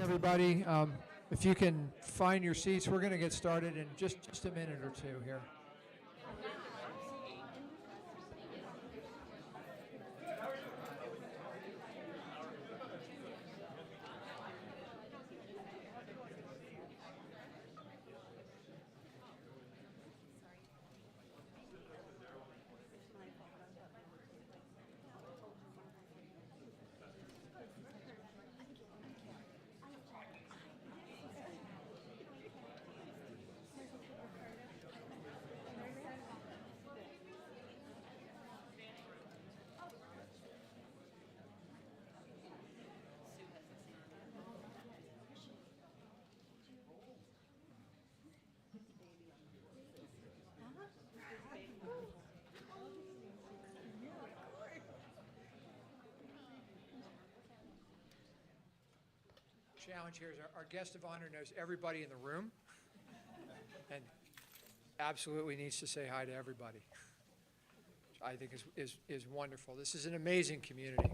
everybody. If you can find your seats, we're going to get started in just a minute or two here. Challenge here is our guest of honor knows everybody in the room and absolutely needs to say hi to everybody, which I think is wonderful. This is an amazing community.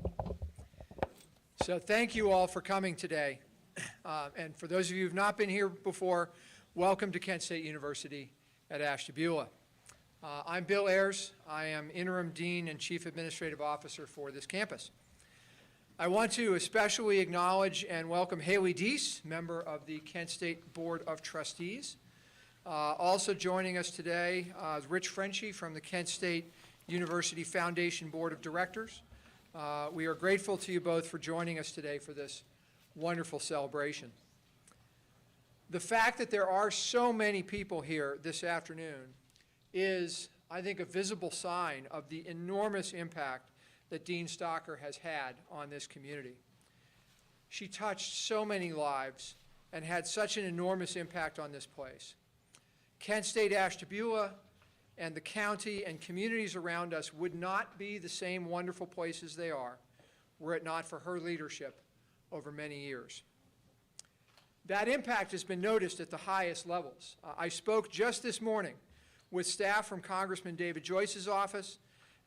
So thank you all for coming today. And for those of you who have not been here before, welcome to Kent State University at Ashtabula. I'm Bill Ayers. I am Interim Dean and Chief Administrative Officer for this campus. I want to especially acknowledge and welcome Haley Deese, member of the Kent State Board of Trustees. Also joining us today is Rich Frenchy from the Kent State University Foundation Board of Directors. We are grateful to you both for joining us today for this wonderful celebration. The fact that there are so many people here this afternoon is, I think, a visible sign of the enormous impact that Dean Stocker has had on this community. She touched so many lives and had such an enormous impact on this place. Kent State Ashtabula and the county and communities around us would not be the same wonderful places they are were it not for her leadership over many years. That impact has been noticed at the highest levels. I spoke just this morning with staff from Congressman David Joyce's office,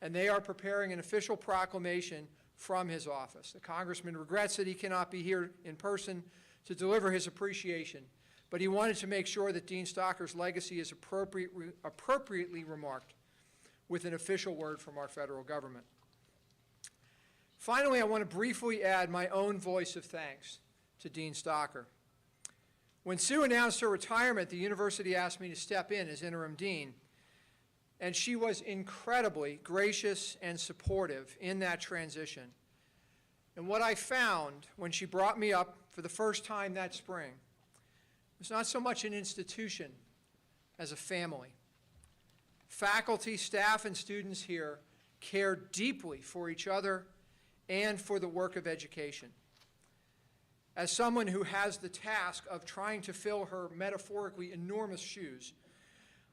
and they are preparing an official proclamation from his office. The congressman regrets that he cannot be here in person to deliver his appreciation, but he wanted to make sure that Dean Stocker's legacy is appropriately remarked with an official word from our federal government. Finally, I want to briefly add my own voice of thanks to Dean Stocker. When Sue announced her retirement, the university asked me to step in as interim dean, and she was incredibly gracious and supportive in that transition. And what I found when she brought me up for the first time that spring was not so much an institution as a family. Faculty, staff, and students here care deeply for each other and for the work of education. As someone who has the task of trying to fill her metaphorically enormous shoes,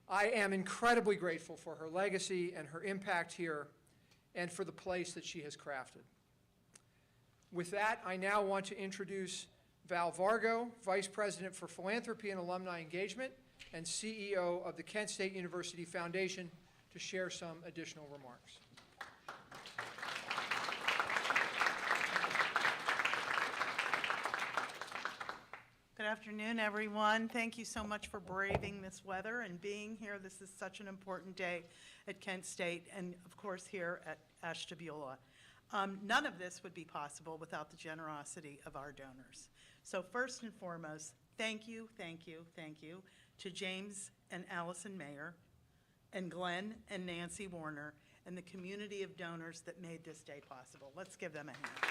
I am incredibly grateful for her legacy and her impact here and for the place that she has crafted. With that, I now want to introduce Val Vargo, Vice President for Philanthropy and Alumni Engagement and CEO of the Kent State University Foundation, to share some additional remarks. Good afternoon, everyone. Thank you so much for braving this weather and being here. This is such an important day at Kent State and, of course, here at Ashtabula. None of this would be possible without the generosity of our donors. So first and foremost, thank you to James and Allison Mayer and Glenn and Nancy Warner and the community of donors that made this day possible. Let's give them a hand.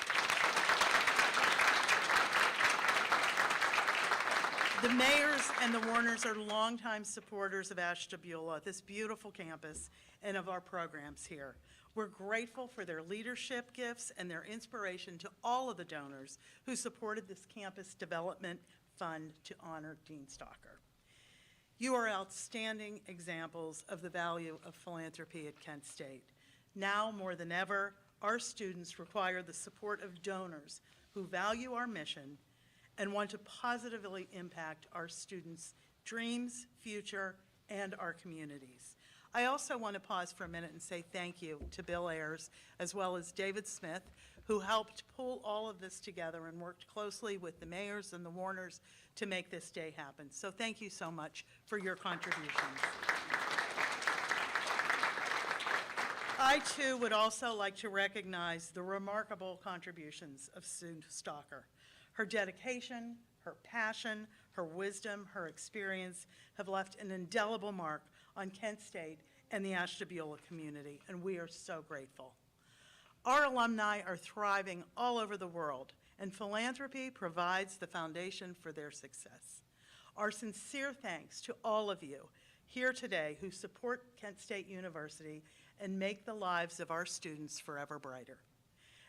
The Mayers and the Warners are longtime supporters of Ashtabula, this beautiful campus, and of our programs here. We're grateful for their leadership gifts and their inspiration to all of the donors who supported this campus development fund to honor Dean Stocker. You are outstanding examples of the value of philanthropy at Kent State. Now more than ever, our students require the support of donors who value our mission and want to positively impact our students' dreams, future, and our communities. I also want to pause for a minute and say thank you to Bill Ayers, as well as David Smith, who helped pull all of this together and worked closely with the mayors and the Warners to make this day happen. So thank you so much for your contributions. I, too, would also like to recognize the remarkable contributions of Sue Stalker. Her dedication, her passion, her wisdom, her experience have left an indelible mark on Kent State and the Ashtabula community, and we are so grateful. Our alumni are thriving all over the world, and philanthropy provides the foundation for their success. Our sincere thanks to all of you here today who support Kent State University and make the lives of our students forever brighter.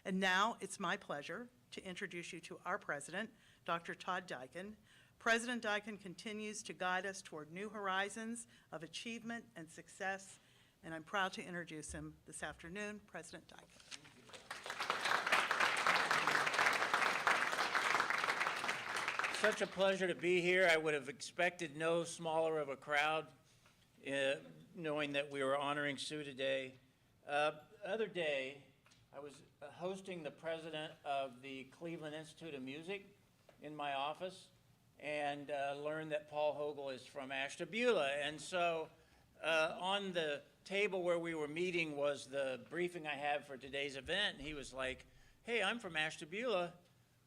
And now it's my pleasure to introduce you to our president, Dr. Todd Dyken. President Dyken continues to guide us toward new horizons of achievement and success, and I'm proud to introduce him this afternoon. President Dyken. Such a pleasure to be here. I would have expected no smaller of a crowd, knowing that we were honoring Sue today. Other day, I was hosting the president of the Cleveland Institute of Music in my office, and learned that Paul Hogle is from Ashtabula. And so on the table where we were meeting was the briefing I had for today's event. And he was like, "Hey, I'm from Ashtabula.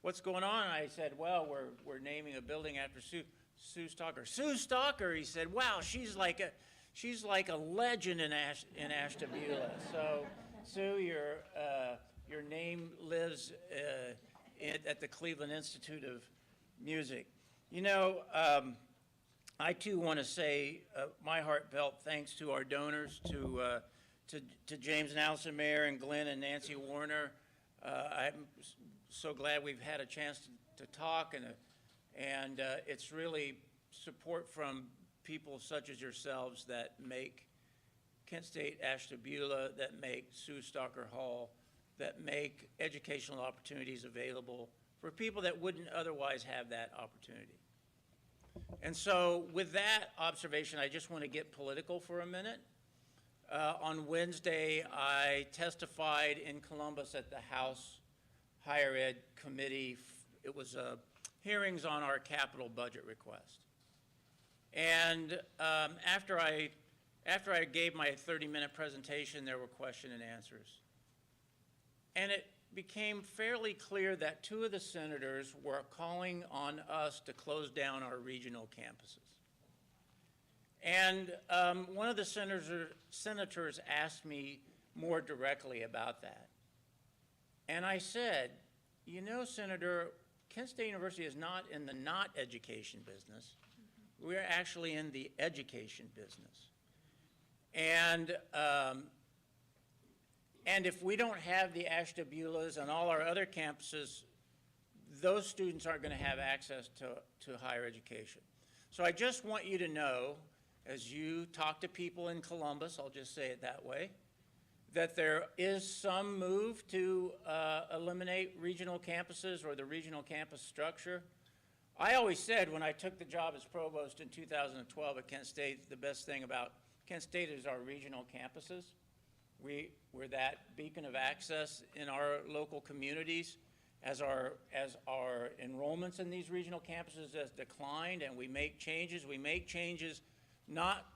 What's going on?" And I said, "Well, we're naming a building after Sue Stalker." "Sue Stalker," he said. "Wow, she's like a legend in Ashtabula." So, Sue, your name lives at the Cleveland Institute of Music. You know, I too want to say my heartfelt thanks to our donors, to James and Allison Mayer and Glenn and Nancy Warner. I'm so glad we've had a chance to talk, and it's really support from people such as yourselves that make Kent State Ashtabula, that make Sue Stalker Hall, that make educational opportunities available for people that wouldn't otherwise have that opportunity. And so with that observation, I just want to get political for a minute. On Wednesday, I testified in Columbus at the House Higher Ed Committee. It was hearings on our capital budget request. And after I gave my 30-minute presentation, there were question and answers. And it became fairly clear that two of the senators were calling on us to close down our regional campuses. And one of the senators asked me more directly about that. And I said, "You know, Senator, Kent State University is not in the not education business. We're actually in the education business. And if we don't have the Ashtabulas and all our other campuses, those students aren't going to have access to higher education. So I just want you to know, as you talk to people in Columbus, I'll just say it that way, that there is some move to eliminate regional campuses or the regional campus structure. I always said when I took the job as provost in 2012 at Kent State, the best thing about Kent State is our regional campuses. We're that beacon of access in our local communities. As our enrollments in these regional campuses has declined and we make changes not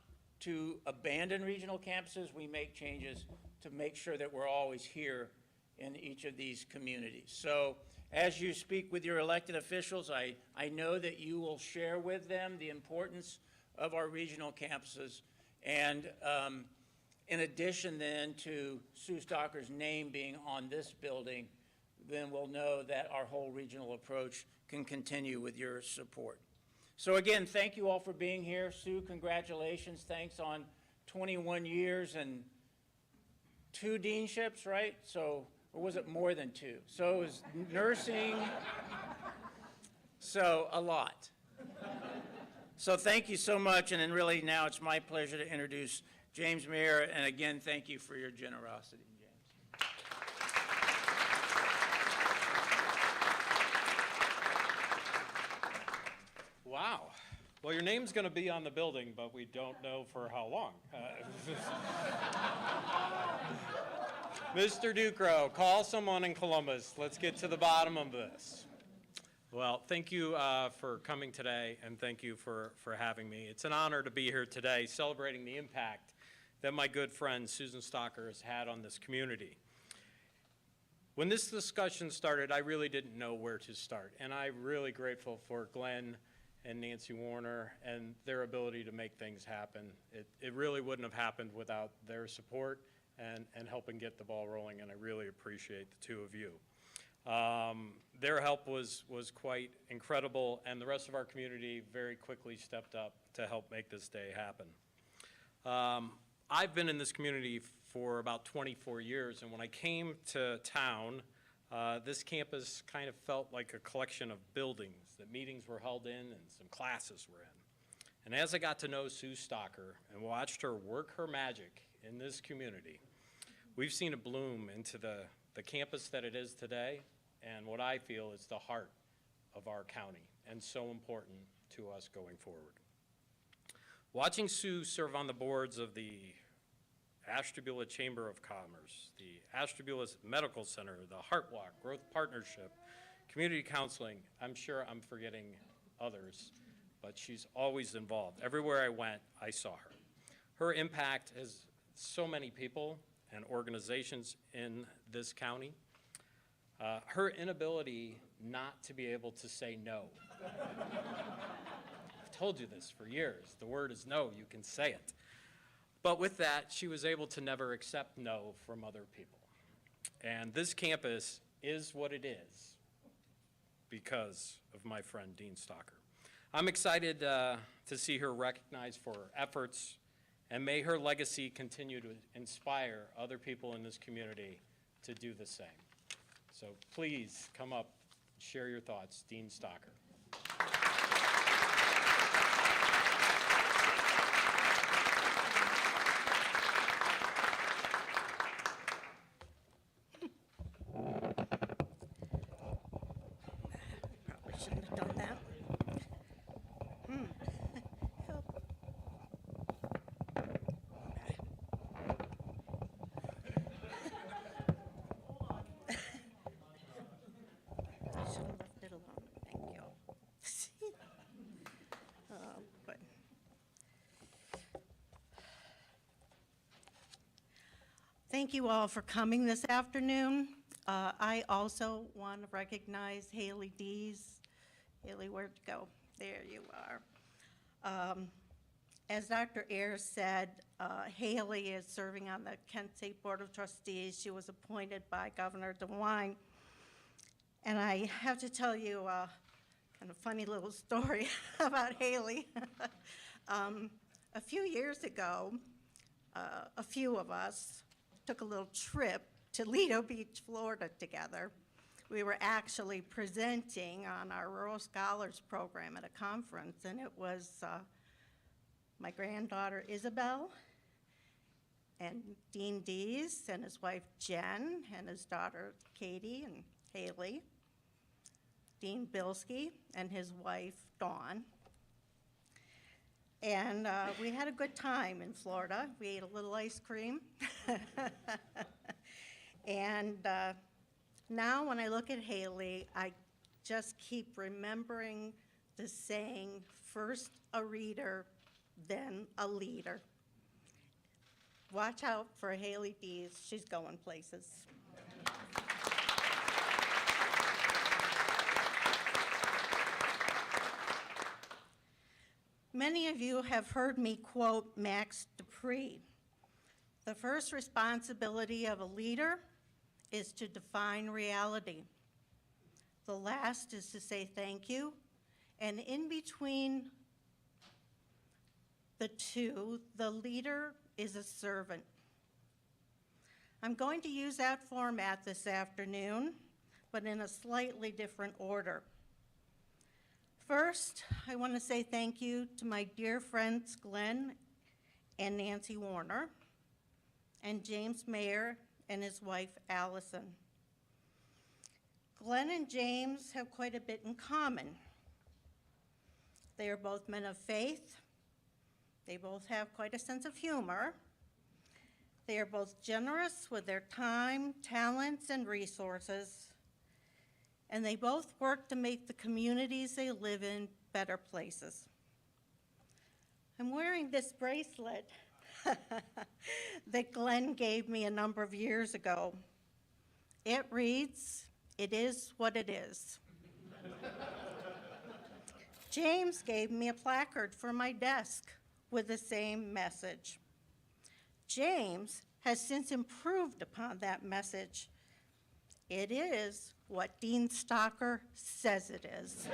to abandon regional campuses, we make changes to make sure that we're always here in each of these communities. So as you speak with your elected officials, I know that you will share with them the importance of our regional campuses. And in addition then to Sue Stalker's name being on this building, then we'll know that our whole regional approach can continue with your support. So again, thank you all for being here. Sue, congratulations. Thanks on 21 years and 2 deanships, right? So, or was it more than 2? So it was nursing, so a lot. So thank you so much, and then really now it's my pleasure to introduce James Mayer, and again, thank you for your generosity, James. Wow. Well, your name's going to be on the building, but we don't know for how long. Mr. Ducro, call someone in Columbus. Let's get to the bottom of this. Well, thank you for coming today, and thank you for having me. It's an honor to be here today celebrating the impact that my good friend Susan Stocker has had on this community. When this discussion started, I really didn't know where to start, and I'm really grateful for Glenn and Nancy Warner and their ability to make things happen. It really wouldn't have happened without their support and helping get the ball rolling, and I really appreciate the two of you. Their help was quite incredible, and the rest of our community very quickly stepped up to help make this day happen. I've been in this community for about 24 years, and when I came to town, this campus kind of felt like a collection of buildings that meetings were held in and some classes were in. And as I got to know Sue Stocker and watched her work her magic in this community, we've seen it bloom into the campus that it is today, and what I feel is the heart of our county, and so important to us going forward. Watching Sue serve on the boards of the Ashtabula Chamber of Commerce, the Ashtabula Medical Center, the Heart Walk, Growth Partnership, Community Counseling, I'm sure I'm forgetting others, but she's always involved. Everywhere I went, I saw her. Her impact has so many people and organizations in this county. Her inability not to be able to say no. I've told you this for years. The word is no, you can say it. But with that, she was able to never accept no from other people. And this campus is what it is because of my friend Dean Stocker. I'm excited to see her recognized for her efforts, and may her legacy continue to inspire other people in this community to do the same. So please come up and share your thoughts. Dean Stocker. Probably shouldn't have done that. Help. I should have left it alone. Thank you. But thank you all for coming this afternoon. I also want to recognize Haley Dees. Haley, where'd you go? There you are. As Dr. Ayers said, Haley is serving on the Kent State Board of Trustees. She was appointed by Governor DeWine. And I have to tell you a kind of funny little story about Haley. A few years ago, a few of us took a little trip to Lido Beach, Florida together. We were actually presenting on our Rural Scholars Program at a conference, and it was my granddaughter Isabel and Dean Dees and his wife Jen and his daughter Katie and Haley, Dean Bilski and his wife Dawn. And we had a good time in Florida. We ate a little ice cream. And now when I look at Haley, I just keep remembering the saying, first a reader, then a leader. Watch out for Haley Dees. She's going places. Many of you have heard me quote Max Dupree. The first responsibility of a leader is to define reality. The last is to say thank you, and in between the two, the leader is a servant. I'm going to use that format this afternoon, but in a slightly different order. First, I want to say thank you to my dear friends Glenn and Nancy Warner, and James Mayer and his wife Allison. Glenn and James have quite a bit in common. They are both men of faith. They both have quite a sense of humor. They are both generous with their time, talents, and resources. And they both work to make the communities they live in better places. I'm wearing this bracelet that Glenn gave me a number of years ago. It reads, "It is what it is." James gave me a placard for my desk with the same message. James has since improved upon that message. It is what Dean Stocker says it is.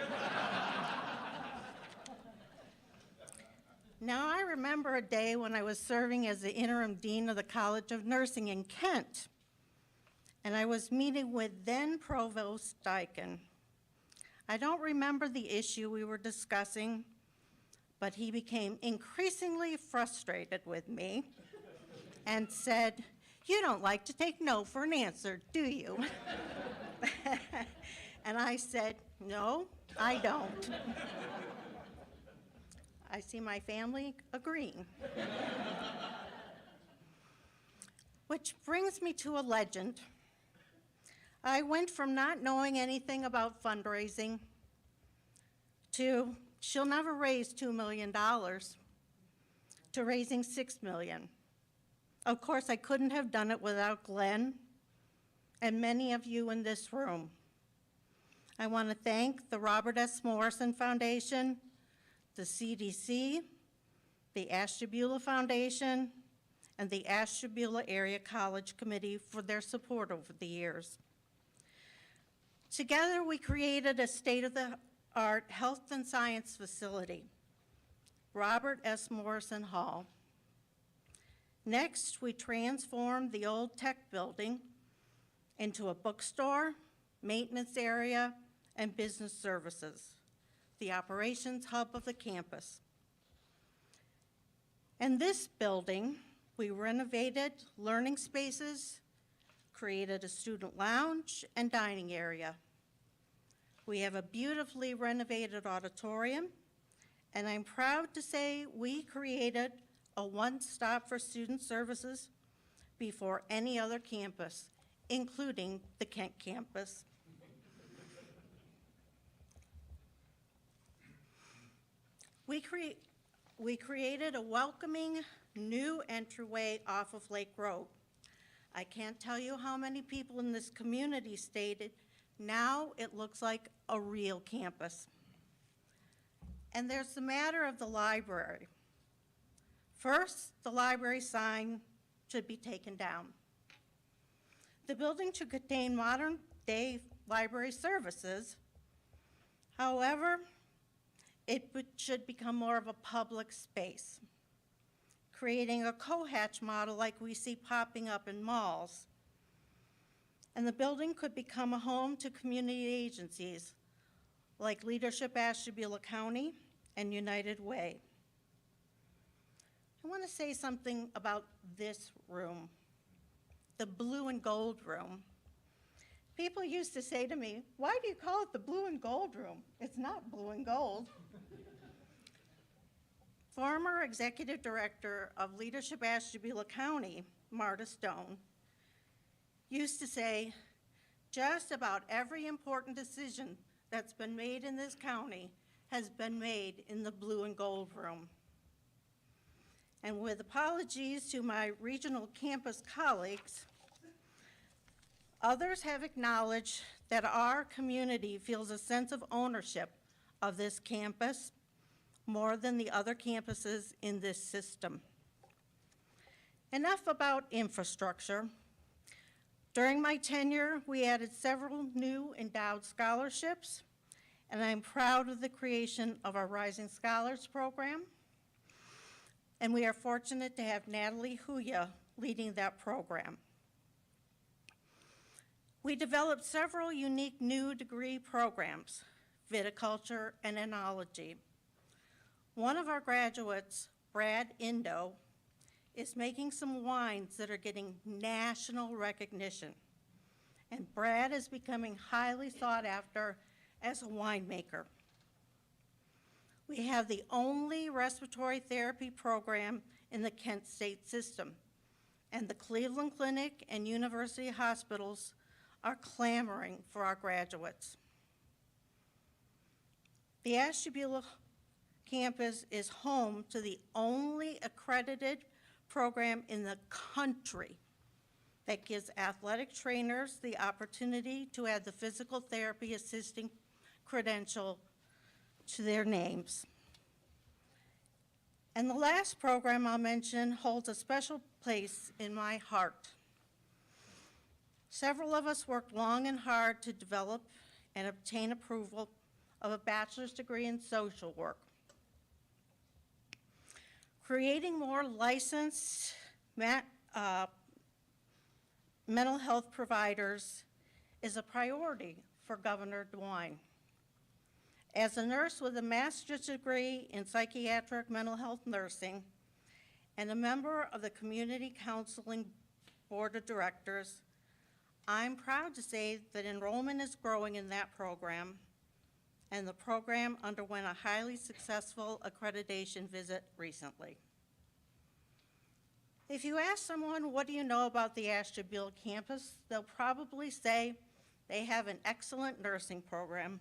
Now, I remember a day when I was serving as the interim dean of the College of Nursing in Kent, and I was meeting with then Provost Dyken. I don't remember the issue we were discussing, but he became increasingly frustrated with me and said, "You don't like to take no for an answer, do you?" And I said, "No, I don't." I see my family agreeing. Which brings me to a legend. I went from not knowing anything about fundraising to she'll never raise $2 million to raising $6 million. Of course, I couldn't have done it without Glenn and many of you in this room. I want to thank the Robert S. Morrison Foundation, the CDC, the Ashtabula Foundation, and the Ashtabula Area College Committee for their support over the years. Together, we created a state-of-the-art health and science facility, Robert S. Morrison Hall. Next, we transformed the old tech building into a bookstore, maintenance area, and business services, the operations hub of the campus. In this building, we renovated learning spaces, created a student lounge and dining area. We have a beautifully renovated auditorium, and I'm proud to say we created a one-stop for student services before any other campus, including the Kent campus. We created a welcoming new entryway off of Lake Road. I can't tell you how many people in this community stated, now it looks like a real campus. And there's the matter of the library. First, the library sign should be taken down. The building should contain modern-day library services. However, it should become more of a public space, creating a co-hatch model like we see popping up in malls. And the building could become a home to community agencies like Leadership Ashtabula County and United Way. I want to say something about this room, the blue and gold room. People used to say to me, "Why do you call it the blue and gold room? It's not blue and gold." Former executive director of Leadership Ashtabula County, Marta Stone, used to say, "Just about every important decision that's been made in this county has been made in the blue and gold room." And with apologies to my regional campus colleagues, others have acknowledged that our community feels a sense of ownership of this campus more than the other campuses in this system. Enough about infrastructure. During my tenure, we added several new endowed scholarships, and I'm proud of the creation of our Rising Scholars program. And we are fortunate to have Natalie Huya leading that program. We developed several unique new degree programs, viticulture and enology. One of our graduates, Brad Indo, is making some wines that are getting national recognition. And Brad is becoming highly sought after as a winemaker. We have the only respiratory therapy program in the Kent State system, and the Cleveland Clinic and University hospitals are clamoring for our graduates. The Ashtabula campus is home to the only accredited program in the country that gives athletic trainers the opportunity to add the physical therapy assisting credential to their names. And the last program I'll mention holds a special place in my heart. Several of us worked long and hard to develop and obtain approval of a bachelor's degree in social work. Creating more licensed mental health providers is a priority for Governor DeWine. As a nurse with a master's degree in psychiatric mental health nursing and a member of the Community Counseling Board of Directors, I'm proud to say that enrollment is growing in that program, and the program underwent a highly successful accreditation visit recently. If you ask someone, what do you know about the Ashtabula campus, they'll probably say they have an excellent nursing program.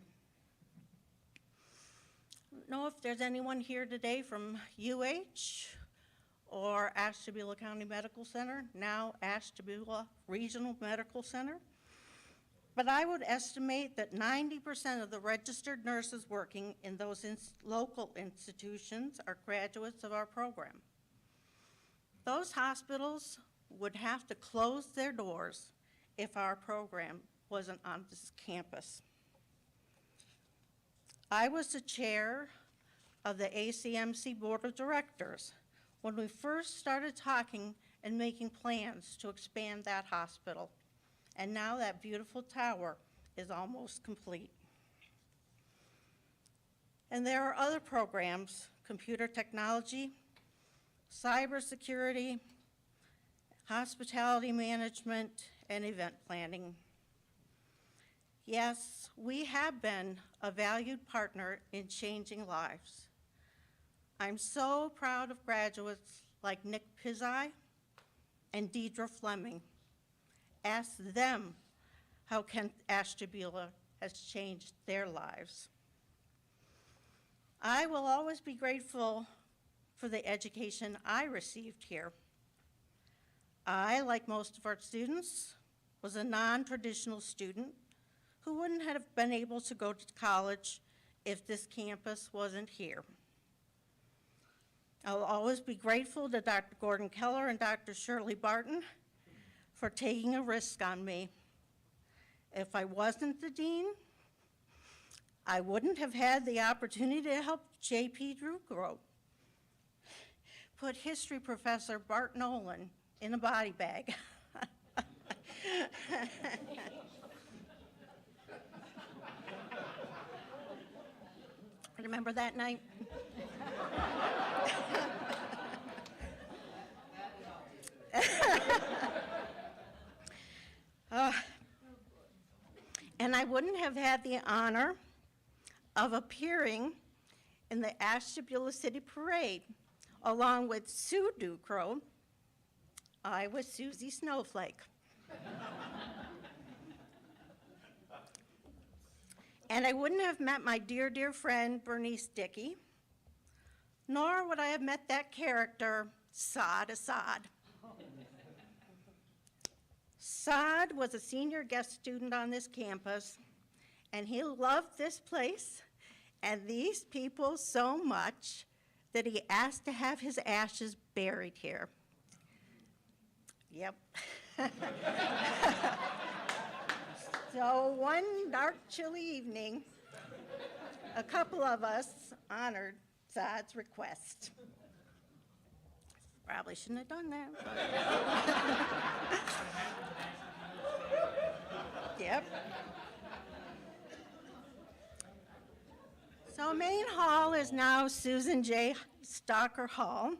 I don't know if there's anyone here today from UH or Ashtabula County Medical Center, now Ashtabula Regional Medical Center. But I would estimate that 90% of the registered nurses working in those local institutions are graduates of our program. Those hospitals would have to close their doors if our program wasn't on this campus. I was the chair of the ACMC Board of Directors when we first started talking and making plans to expand that hospital. And now that beautiful tower is almost complete. And there are other programs, computer technology, cybersecurity, hospitality management, and event planning. Yes, we have been a valued partner in changing lives. I'm so proud of graduates like Nick Pizzai and Deidre Fleming. Ask them how Kent Ashtabula has changed their lives. I will always be grateful for the education I received here. I, like most of our students, was a non-traditional student who wouldn't have been able to go to college if this campus wasn't here. I'll always be grateful to Dr. Gordon Keller and Dr. Shirley Barton for taking a risk on me. If I wasn't the dean, I wouldn't have had the opportunity to help J.P. Drew grow. Put history professor Bart Nolan in a body bag. Remember that night? And I wouldn't have had the honor of appearing in the Ashtabula City Parade along with Sue Ducrow. I was Susie Snowflake. And I wouldn't have met my dear, dear friend, Bernice Dickey, nor would I have met that character, Saad Assad. Saad was a senior guest student on this campus, and he loved this place and these people so much that he asked to have his ashes buried here. Yep. So one dark, chilly evening, a couple of us honored Saad's request. Probably shouldn't have done that. Yep. So Main Hall is now Susan J. Stocker Hall.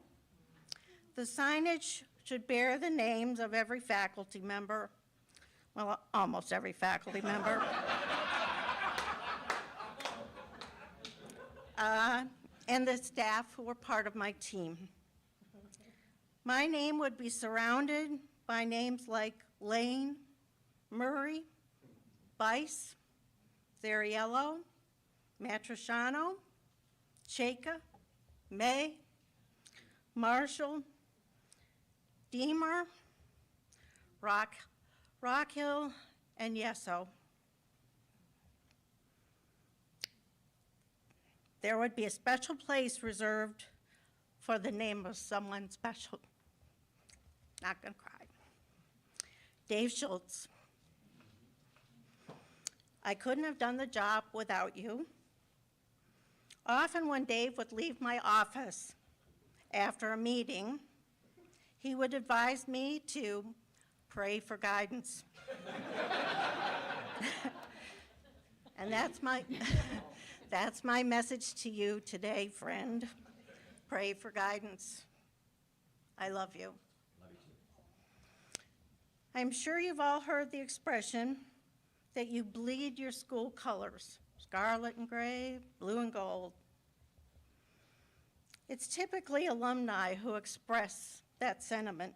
The signage should bear the names of every faculty member, well, almost every faculty member. and the staff who were part of my team. My name would be surrounded by names like Lane, Murray, Bice, Zariello, Matriciano, Chaka, May, Marshall, Deemer, Rockhill, and Yeso. There would be a special place reserved for the name of someone special. Not gonna cry. Dave Schultz. I couldn't have done the job without you. Often when Dave would leave my office after a meeting, he would advise me to pray for guidance. And that's my message to you today, friend. Pray for guidance. I love you. I'm sure you've all heard the expression that you bleed your school colors, scarlet and gray, blue and gold. It's typically alumni who express that sentiment.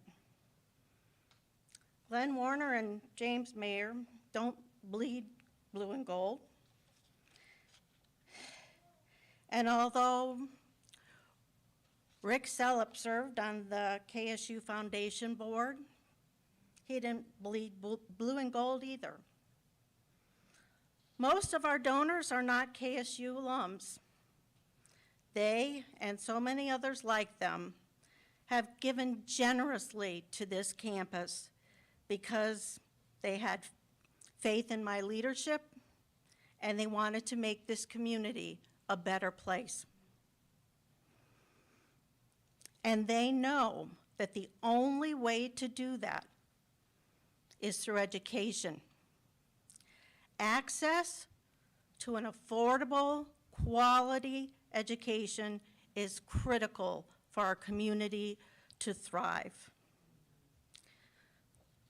Glenn Warner and James Mayer don't bleed blue and gold. And although Rick Sellup served on the KSU Foundation Board, he didn't bleed blue and gold either. Most of our donors are not KSU alums. They, and so many others like them, have given generously to this campus because they had faith in my leadership and they wanted to make this community a better place. And they know that the only way to do that is through education. Access to an affordable, quality education is critical for our community to thrive.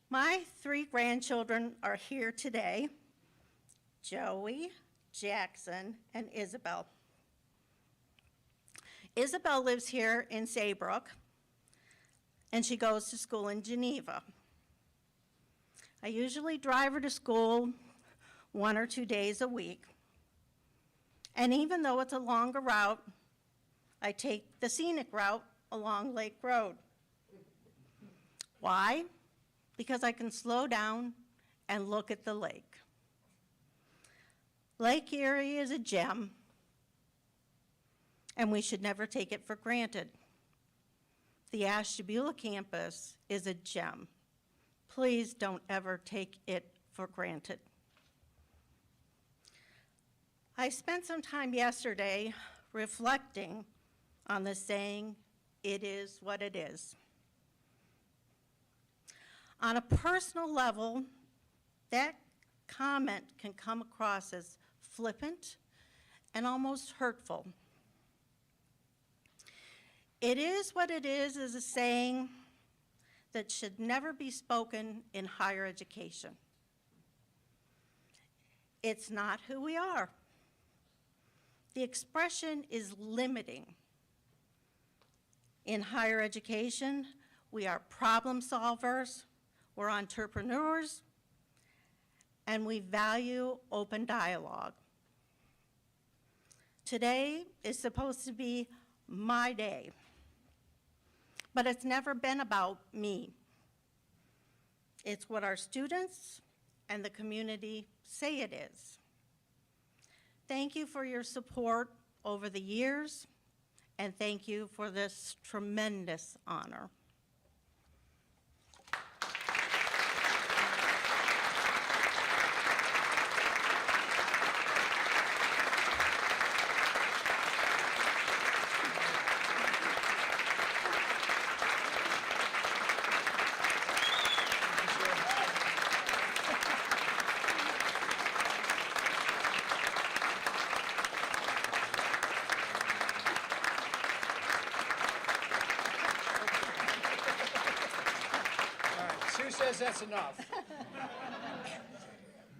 My 3 grandchildren are here today, Joey, Jackson, and Isabel. Isabel lives here in Saybrook, and she goes to school in Geneva. I usually drive her to school 1 or 2 days a week. And even though it's a longer route, I take the scenic route along Lake Road. Why? Because I can slow down and look at the lake. Lake Erie is a gem, and we should never take it for granted. The Ashtabula campus is a gem. Please don't ever take it for granted. I spent some time yesterday reflecting on the saying, "It is what it is." On a personal level, that comment can come across as flippant and almost hurtful. "It is what it is" a saying that should never be spoken in higher education. It's not who we are. The expression is limiting. In higher education, we are problem solvers, we're entrepreneurs, and we value open dialogue. Today is supposed to be my day, but it's never been about me. It's what our students and the community say it is. Thank you for your support over the years, and thank you for this tremendous honor. Sue says that's enough.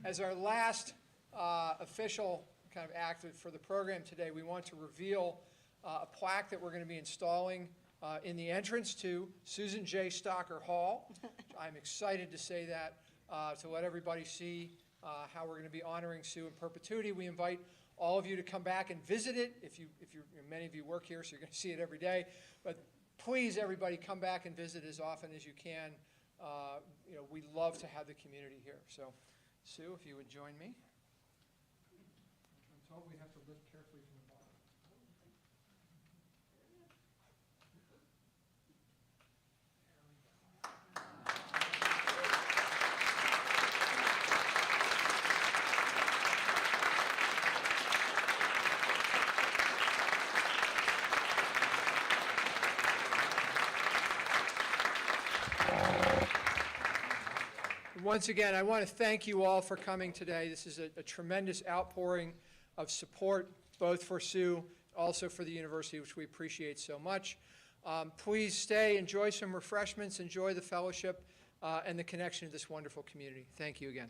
As our last official kind of act for the program today, we want to reveal a plaque that we're going to be installing in the entrance to Susan J. Stocker Hall. I'm excited to say that, to let everybody see how we're going to be honoring Sue in perpetuity. We invite all of you to come back and visit it. Many of you work here, so you're going to see it every day. But please, everybody, come back and visit as often as you can. We love to have the community here. So, Sue, if you would join me. I'm told we have to lift carefully from the bottom. Once again, I want to thank you all for coming today. This is a tremendous outpouring of support, both for Sue, also for the university, which we appreciate so much. Please stay, enjoy some refreshments, enjoy the fellowship, and the connection to this wonderful community. Thank you again.